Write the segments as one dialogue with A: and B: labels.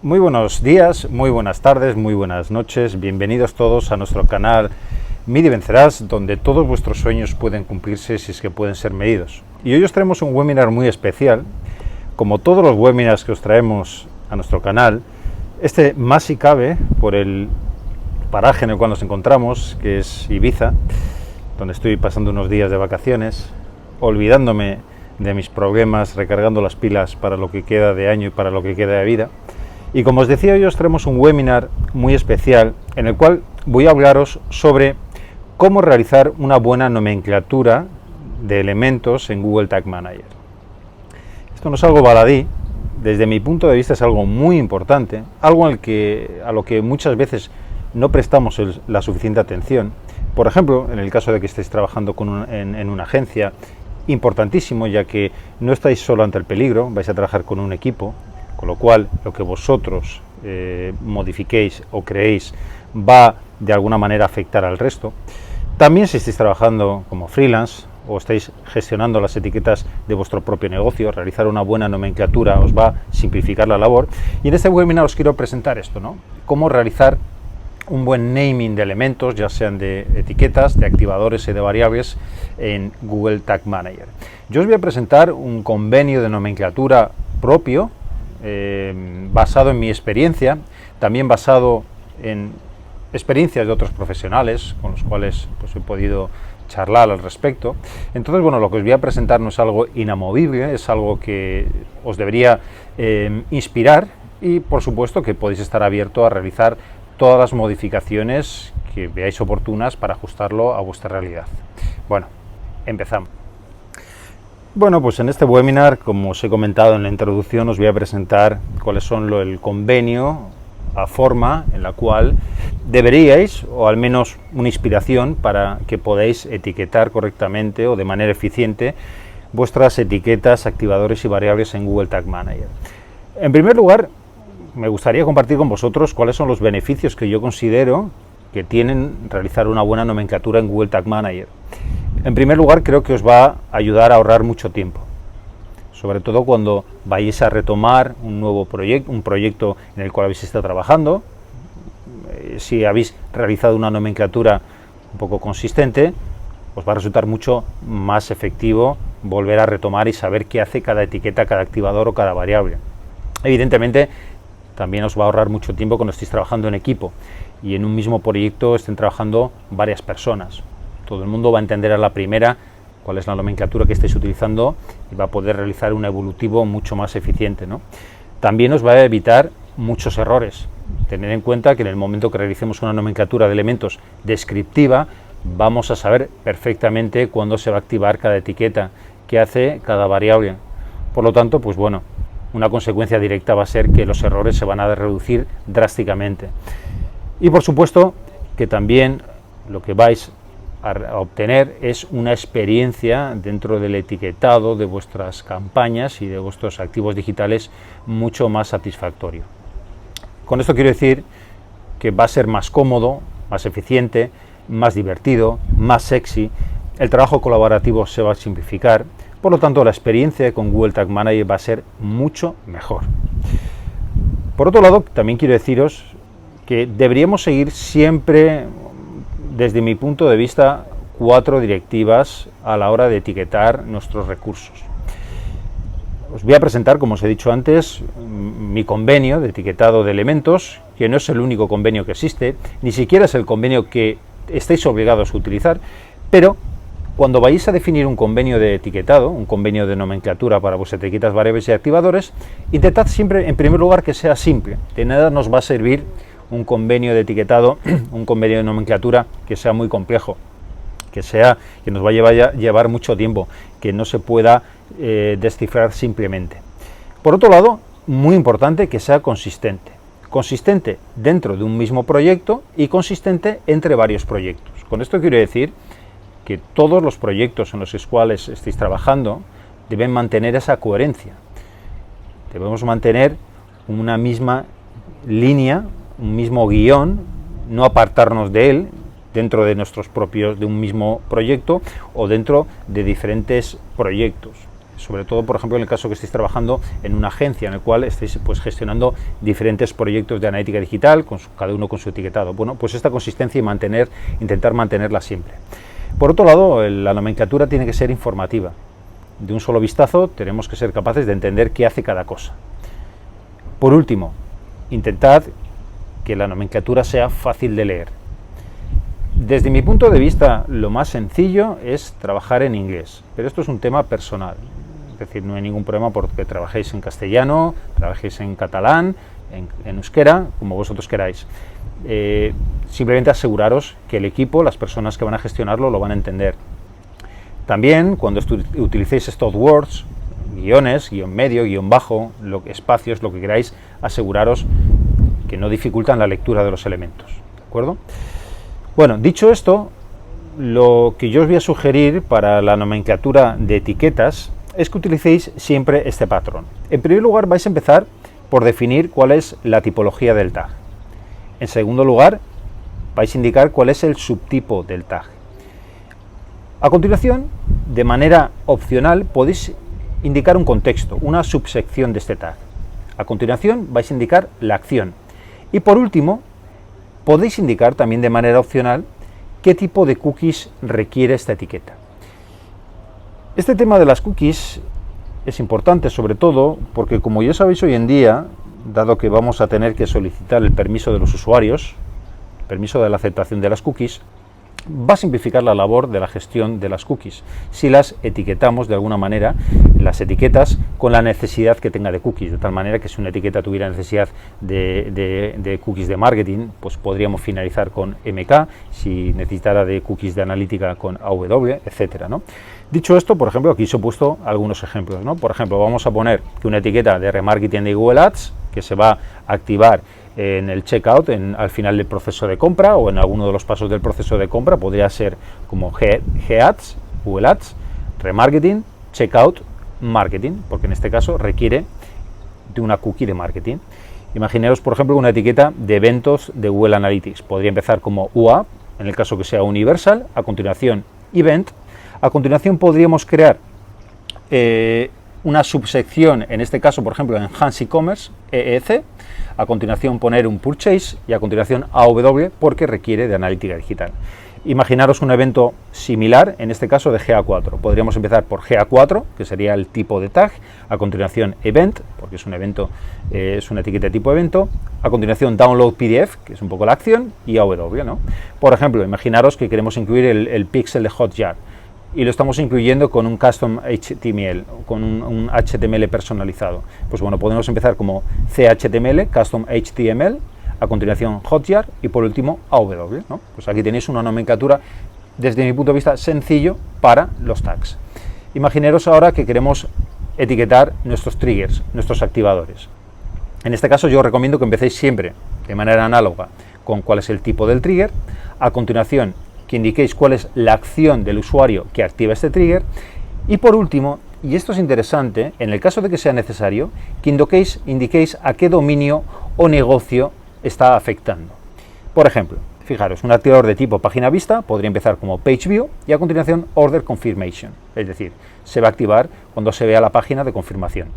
A: Muy buenos días, muy buenas tardes, muy buenas noches. Bienvenidos todos a nuestro canal Mide y Vencerás, donde todos vuestros sueños pueden cumplirse si es que pueden ser medidos. Y hoy os traemos un webinar muy especial. Como todos los webinars que os traemos a nuestro canal, este más si cabe por el paraje en el cual nos encontramos, que es Ibiza, donde estoy pasando unos días de vacaciones, olvidándome de mis problemas, recargando las pilas para lo que queda de año y para lo que queda de vida. Y como os decía, hoy os traemos un webinar muy especial en el cual voy a hablaros sobre cómo realizar una buena nomenclatura de elementos en Google Tag Manager. Esto no es algo baladí, desde mi punto de vista es algo muy importante, algo a lo que muchas veces no prestamos la suficiente atención. Por ejemplo, en el caso de que estéis trabajando en una agencia, importantísimo, ya que no estáis solo ante el peligro, vais a trabajar con un equipo, con lo cual lo que vosotros modifiquéis o creéis va de alguna manera a afectar al resto. También si estáis trabajando como freelance o estáis gestionando las etiquetas de vuestro propio negocio, realizar una buena nomenclatura os va a simplificar la labor. Y en este webinar os quiero presentar esto, ¿no? Cómo realizar un buen naming de elementos, ya sean de etiquetas, de activadores y de variables en Google Tag Manager. Yo os voy a presentar un convenio de nomenclatura propio, basado en mi experiencia, también basado en experiencias de otros profesionales con los cuales pues, he podido charlar al respecto. Entonces, bueno, lo que os voy a presentar no es algo inamovible, es algo que os debería inspirar y, por supuesto, que podéis estar abierto a realizar todas las modificaciones que veáis oportunas para ajustarlo a vuestra realidad. Bueno, empezamos. Bueno, pues en este webinar, como os he comentado en la introducción, os voy a presentar cuáles son el convenio, la forma en la cual deberíais, o al menos una inspiración para que podáis etiquetar correctamente o de manera eficiente vuestras etiquetas, activadores y variables en Google Tag Manager. En primer lugar, me gustaría compartir con vosotros cuáles son los beneficios que yo considero que tienen realizar una buena nomenclatura en Google Tag Manager. En primer lugar, creo que os va a ayudar a ahorrar mucho tiempo, sobre todo cuando vayáis a retomar un nuevo proyecto, un proyecto en el cual habéis estado trabajando. Si habéis realizado una nomenclatura un poco consistente, os va a resultar mucho más efectivo volver a retomar y saber qué hace cada etiqueta, cada activador o cada variable. Evidentemente, también os va a ahorrar mucho tiempo cuando estéis trabajando en equipo y en un mismo proyecto estén trabajando varias personas. Todo el mundo va a entender a la primera cuál es la nomenclatura que estáis utilizando y va a poder realizar un evolutivo mucho más eficiente, ¿no? También os va a evitar muchos errores. Tened en cuenta que en el momento que realicemos una nomenclatura de elementos descriptiva, vamos a saber perfectamente cuándo se va a activar cada etiqueta, qué hace cada variable. Por lo tanto, pues bueno, una consecuencia directa va a ser que los errores se van a reducir drásticamente. Y por supuesto que también lo que vais a obtener es una experiencia dentro del etiquetado de vuestras campañas y de vuestros activos digitales mucho más satisfactorio. Con esto quiero decir que va a ser más cómodo, más eficiente, más divertido, más sexy, el trabajo colaborativo se va a simplificar, por lo tanto la experiencia con Google Tag Manager va a ser mucho mejor. Por otro lado, también quiero deciros que deberíamos seguir siempre, desde mi punto de vista, 4 directivas a la hora de etiquetar nuestros recursos. Os voy a presentar, como os he dicho antes, mi convenio de etiquetado de elementos, que no es el único convenio que existe, ni siquiera es el convenio que estáis obligados a utilizar, pero cuando vayáis a definir un convenio de etiquetado, un convenio de nomenclatura para vuestras etiquetas, variables y activadores, intentad siempre, en primer lugar, que sea simple. De nada nos va a servir un convenio de etiquetado, un convenio de nomenclatura que sea muy complejo, que nos va a llevar mucho tiempo, que no se pueda descifrar simplemente. Por otro lado, muy importante que sea consistente. Consistente dentro de un mismo proyecto y consistente entre varios proyectos. Con esto quiero decir que todos los proyectos en los cuales estéis trabajando deben mantener esa coherencia. Debemos mantener una misma línea, un mismo guión, no apartarnos de él dentro de un mismo proyecto o dentro de diferentes proyectos. sobre todo, por ejemplo, en el caso que estéis trabajando en una agencia en el cual estéis pues, gestionando diferentes proyectos de analítica digital, cada uno con su etiquetado. Bueno, pues esta consistencia y intentar mantenerla siempre. Por otro lado, la nomenclatura tiene que ser informativa. De un solo vistazo tenemos que ser capaces de entender qué hace cada cosa. Por último, intentad que la nomenclatura sea fácil de leer. Desde mi punto de vista, lo más sencillo es trabajar en inglés, pero esto es un tema personal. Es decir, no hay ningún problema porque trabajéis en castellano, trabajéis en catalán, en euskera, como vosotros queráis. Simplemente aseguraros que el equipo, las personas que van a gestionarlo, lo van a entender. También, cuando utilicéis estos words, guiones, guión medio, guión bajo, espacios, lo que queráis, aseguraros que no dificultan la lectura de los elementos. ¿De acuerdo? Bueno, dicho esto, lo que yo os voy a sugerir para la nomenclatura de etiquetas es que utilicéis siempre este patrón. En primer lugar, vais a empezar por definir cuál es la tipología del tag. En segundo lugar, vais a indicar cuál es el subtipo del tag. A continuación, de manera opcional, podéis indicar un contexto, una subsección de este tag. A continuación, vais a indicar la acción. Y por último, podéis indicar también de manera opcional qué tipo de cookies requiere esta etiqueta. Este tema de las cookies es importante, sobre todo porque, como ya sabéis hoy en día, dado que vamos a tener que solicitar el permiso de los usuarios, el permiso de la aceptación de las cookies, va a simplificar la labor de la gestión de las cookies si las etiquetamos de alguna manera, las etiquetas, con la necesidad que tenga de cookies, de tal manera que si una etiqueta tuviera necesidad de cookies de marketing, pues podríamos finalizar con MK, si necesitara de cookies de analítica con AW, etcétera, ¿no? Dicho esto, por ejemplo, aquí os he puesto algunos ejemplos, ¿no? Por ejemplo, vamos a poner que una etiqueta de remarketing de Google Ads, que se va a activar en el checkout al final del proceso de compra o en alguno de los pasos del proceso de compra, podría ser como G-Ads, Google Ads, remarketing, checkout, marketing, porque en este caso requiere de una cookie de marketing. Imaginaos, por ejemplo, una etiqueta de eventos de Google Analytics. Podría empezar como UA, en el caso que sea universal, a continuación event, a continuación podríamos crear una subsección, en este caso, por ejemplo, Enhanced E-Commerce, EEC, a continuación poner un Purchase y a continuación AW porque requiere de analítica digital. Imaginaros un evento similar, en este caso de GA4. Podríamos empezar por GA4, que sería el tipo de tag, a continuación Event, porque es un evento, es una etiqueta de tipo evento, a continuación Download PDF, que es un poco la acción, y AW, ¿no? Por ejemplo, imaginaros que queremos incluir el pixel de Hotjar, y lo estamos incluyendo con un custom HTML, con un HTML personalizado. Pues bueno, podemos empezar como CHTML, custom HTML, a continuación Hotjar y por último AW, ¿no? Pues aquí tenéis una nomenclatura, desde mi punto de vista, sencillo para los tags. Imaginaros ahora que queremos etiquetar nuestros triggers, nuestros activadores. En este caso yo os recomiendo que empecéis siempre de manera análoga con cuál es el tipo del trigger, a continuación que indiquéis cuál es la acción del usuario que activa este trigger y por último, y esto es interesante, en el caso de que sea necesario, que indiquéis a qué dominio o negocio está afectando. Por ejemplo, fijaros, un activador de tipo página vista podría empezar como page view y a continuación order confirmation, es decir, se va a activar cuando se vea la página de confirmación.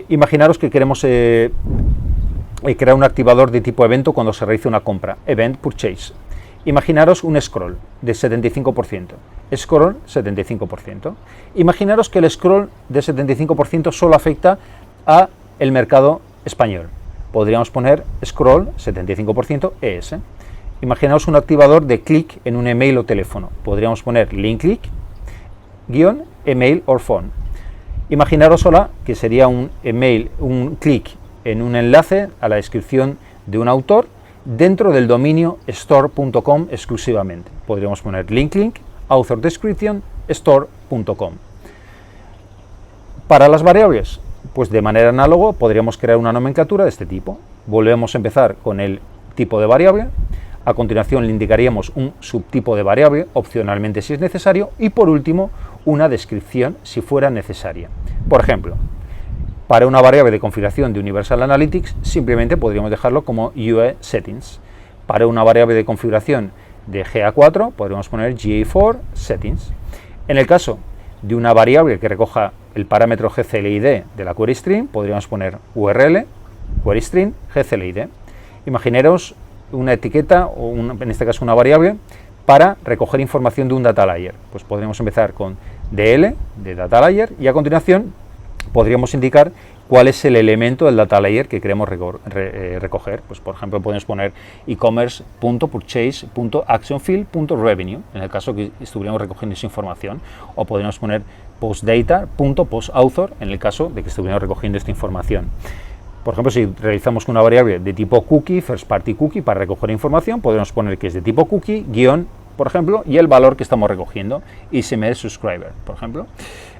A: Imaginaros que queremos crear un activador de tipo evento cuando se realice una compra, event purchase. Imaginaros un scroll de 75%, scroll 75%. Imaginaros que el scroll de 75% solo afecta a el mercado español. Podríamos poner scroll 75% ES. Imaginaos un activador de clic en un email o teléfono. Podríamos poner link click, guión, email or phone. Imaginaros ahora que sería un email, un clic en un enlace a la descripción de un autor dentro del dominio store.com exclusivamente. Podríamos poner link link, author description, store.com. Para las variables, pues de manera análoga podríamos crear una nomenclatura de este tipo. Volvemos a empezar con el tipo de variable, a continuación le indicaríamos un subtipo de variable, opcionalmente si es necesario, y por último una descripción si fuera necesaria. Por ejemplo, para una variable de configuración de Universal Analytics simplemente podríamos dejarlo como UE Settings. Para una variable de configuración de GA4 podríamos poner GA4 Settings. En el caso de una variable que recoja el parámetro gclid de la query string, podríamos poner URL, query string, gclid. Imaginaros una etiqueta, o en este caso una variable, para recoger información de un data layer. Pues podríamos empezar con DL, de data layer, y a continuación podríamos indicar cuál es el elemento del data layer que queremos recoger. Pues por ejemplo podemos poner e-commerce.purchase.actionfield.revenue, en el caso que estuviéramos recogiendo esa información, o podríamos poner postdata.postauthor, en el caso de que estuviéramos recogiendo esta información. Por ejemplo, si realizamos una variable de tipo cookie, first party cookie, para recoger información, podemos poner que es de tipo cookie, guión, por ejemplo, y el valor que estamos recogiendo, XML subscriber, por ejemplo.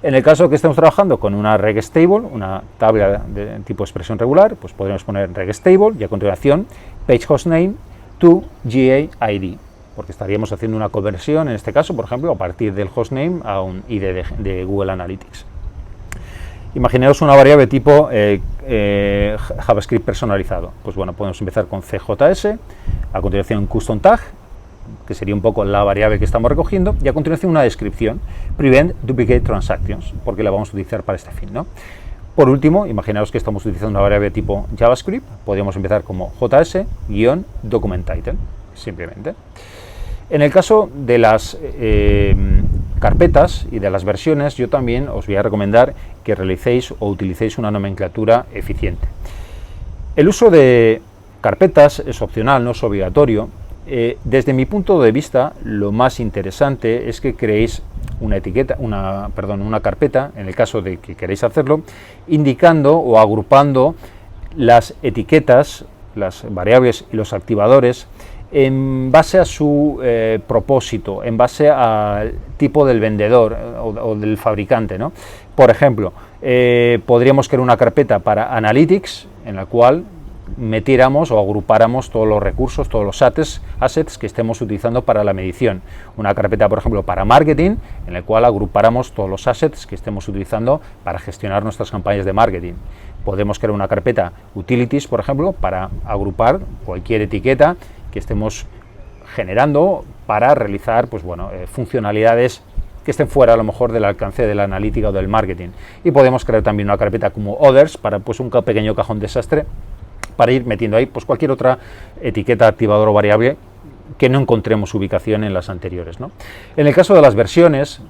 A: En el caso que estemos trabajando con una regstable, una tabla de tipo expresión regular, pues podríamos poner regstable y a continuación page hostname to GA ID, porque estaríamos haciendo una conversión, en este caso, por ejemplo, a partir del hostname a un ID de Google Analytics. Imaginaos una variable tipo JavaScript personalizado. Pues bueno, podemos empezar con CJS, a continuación custom tag, que sería un poco la variable que estamos recogiendo, y a continuación una descripción, prevent duplicate transactions, porque la vamos a utilizar para este fin, ¿no? Por último, imaginaos que estamos utilizando una variable tipo JavaScript, podríamos empezar como JS-document-title, simplemente. En el caso de las carpetas y de las versiones, yo también os voy a recomendar que realicéis o utilicéis una nomenclatura eficiente. El uso de carpetas es opcional, no es obligatorio. Desde mi punto de vista, lo más interesante es que creéis una carpeta, en el caso de que queréis hacerlo, indicando o agrupando las etiquetas, las variables y los activadores en base a su propósito, en base al tipo del vendedor o del fabricante, ¿no? Por ejemplo, podríamos crear una carpeta para Analytics, en la cual metiéramos o agrupáramos todos los recursos, todos los assets que estemos utilizando para la medición. Una carpeta, por ejemplo, para marketing, en la cual agrupáramos todos los assets que estemos utilizando para gestionar nuestras campañas de marketing. Podemos crear una carpeta utilities, por ejemplo, para agrupar cualquier etiqueta que estemos generando para realizar, pues bueno, funcionalidades que estén fuera a lo mejor del alcance de la analítica o del marketing. Y podemos crear también una carpeta como others para pues un pequeño cajón desastre, para ir metiendo ahí pues cualquier otra etiqueta, activador o variable que no encontremos ubicación en las anteriores, ¿no? En el caso de las versiones,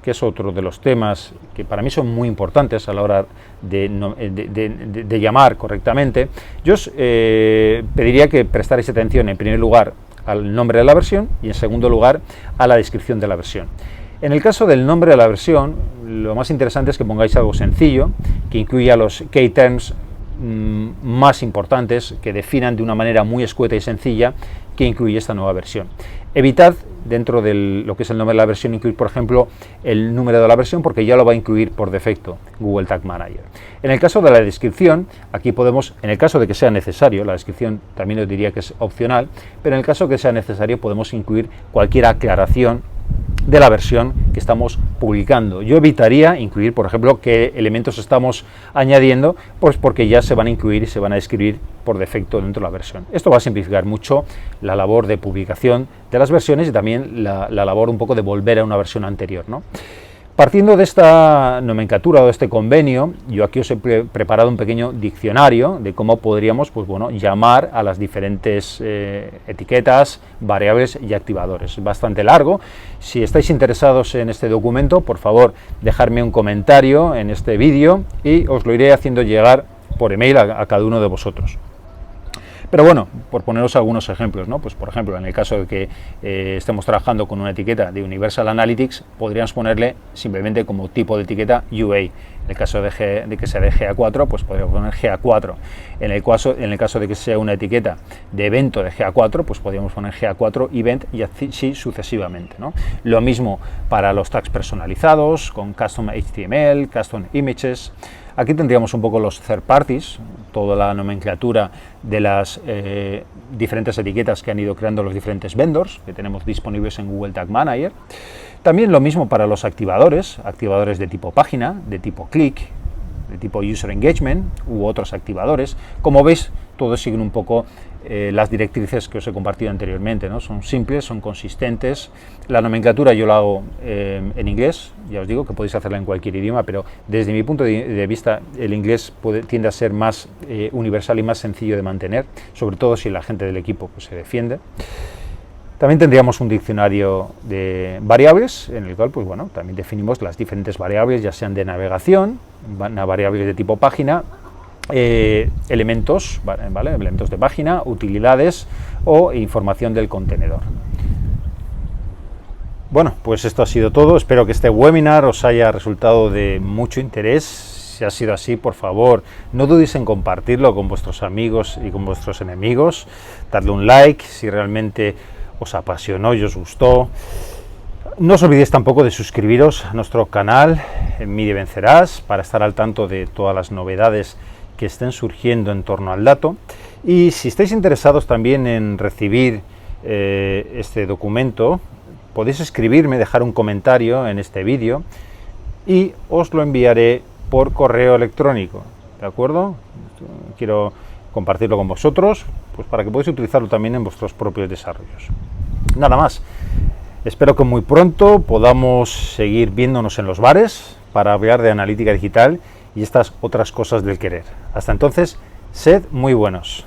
A: que es otro de los temas que para mí son muy importantes a la hora de llamar correctamente, yo os pediría que prestarais atención en primer lugar al nombre de la versión y en segundo lugar a la descripción de la versión. En el caso del nombre de la versión, lo más interesante es que pongáis algo sencillo, que incluya los key terms más importantes, que definan de una manera muy escueta y sencilla que incluye esta nueva versión. Evitad dentro de lo que es el nombre de la versión incluir, por ejemplo, el número de la versión, porque ya lo va a incluir por defecto Google Tag Manager. En el caso de la descripción, aquí podemos, en el caso de que sea necesario, la descripción también os diría que es opcional, pero en el caso que sea necesario podemos incluir cualquier aclaración de la versión que estamos publicando. Yo evitaría incluir, por ejemplo, qué elementos estamos añadiendo, pues porque ya se van a incluir y se van a describir por defecto dentro de la versión. Esto va a simplificar mucho la labor de publicación de las versiones y también la labor un poco de volver a una versión anterior, ¿no? Partiendo de esta nomenclatura o de este convenio, yo aquí os he preparado un pequeño diccionario de cómo podríamos, pues bueno, llamar a las diferentes etiquetas, variables y activadores. Es bastante largo. Si estáis interesados en este documento, por favor, dejadme un comentario en este vídeo y os lo iré haciendo llegar por email a cada uno de vosotros. Pero bueno, por poneros algunos ejemplos, ¿no? Pues por ejemplo, en el caso de que estemos trabajando con una etiqueta de Universal Analytics, podríamos ponerle simplemente como tipo de etiqueta UA. En el caso de que sea de GA4, pues podríamos poner GA4. En el caso de que sea una etiqueta de evento de GA4, pues podríamos poner GA4 Event y así sucesivamente, ¿no? Lo mismo para los tags personalizados, con Custom HTML, Custom Images. Aquí tendríamos un poco los third parties, toda la nomenclatura de las diferentes etiquetas que han ido creando los diferentes vendors que tenemos disponibles en Google Tag Manager. También lo mismo para los activadores de tipo página, de tipo click, de tipo User Engagement u otros activadores. Como veis, todos siguen un poco las directrices que os he compartido anteriormente, ¿no? Son simples, son consistentes. La nomenclatura yo la hago en inglés, ya os digo que podéis hacerla en cualquier idioma, pero desde mi punto de vista el inglés tiende a ser más universal y más sencillo de mantener, sobre todo si la gente del equipo pues, se defiende. También tendríamos un diccionario de variables, en el cual pues, bueno, también definimos las diferentes variables, ya sean de navegación, variables de tipo página, elementos, ¿vale? Elementos de página, utilidades o información del contenedor. Bueno, pues esto ha sido todo. Espero que este webinar os haya resultado de mucho interés. Si ha sido así, por favor, no dudéis en compartirlo con vuestros amigos y con vuestros enemigos. Dadle un like si realmente os apasionó y os gustó. No os olvidéis tampoco de suscribiros a nuestro canal MIDI Vencerás para estar al tanto de todas las novedades que estén surgiendo en torno al dato. Y si estáis interesados también en recibir este documento, podéis escribirme, dejar un comentario en este vídeo y os lo enviaré por correo electrónico, ¿de acuerdo? Quiero compartirlo con vosotros, pues para que podáis utilizarlo también en vuestros propios desarrollos. Nada más. Espero que muy pronto podamos seguir viéndonos en los bares para hablar de analítica digital y estas otras cosas del querer. Hasta entonces, sed muy buenos.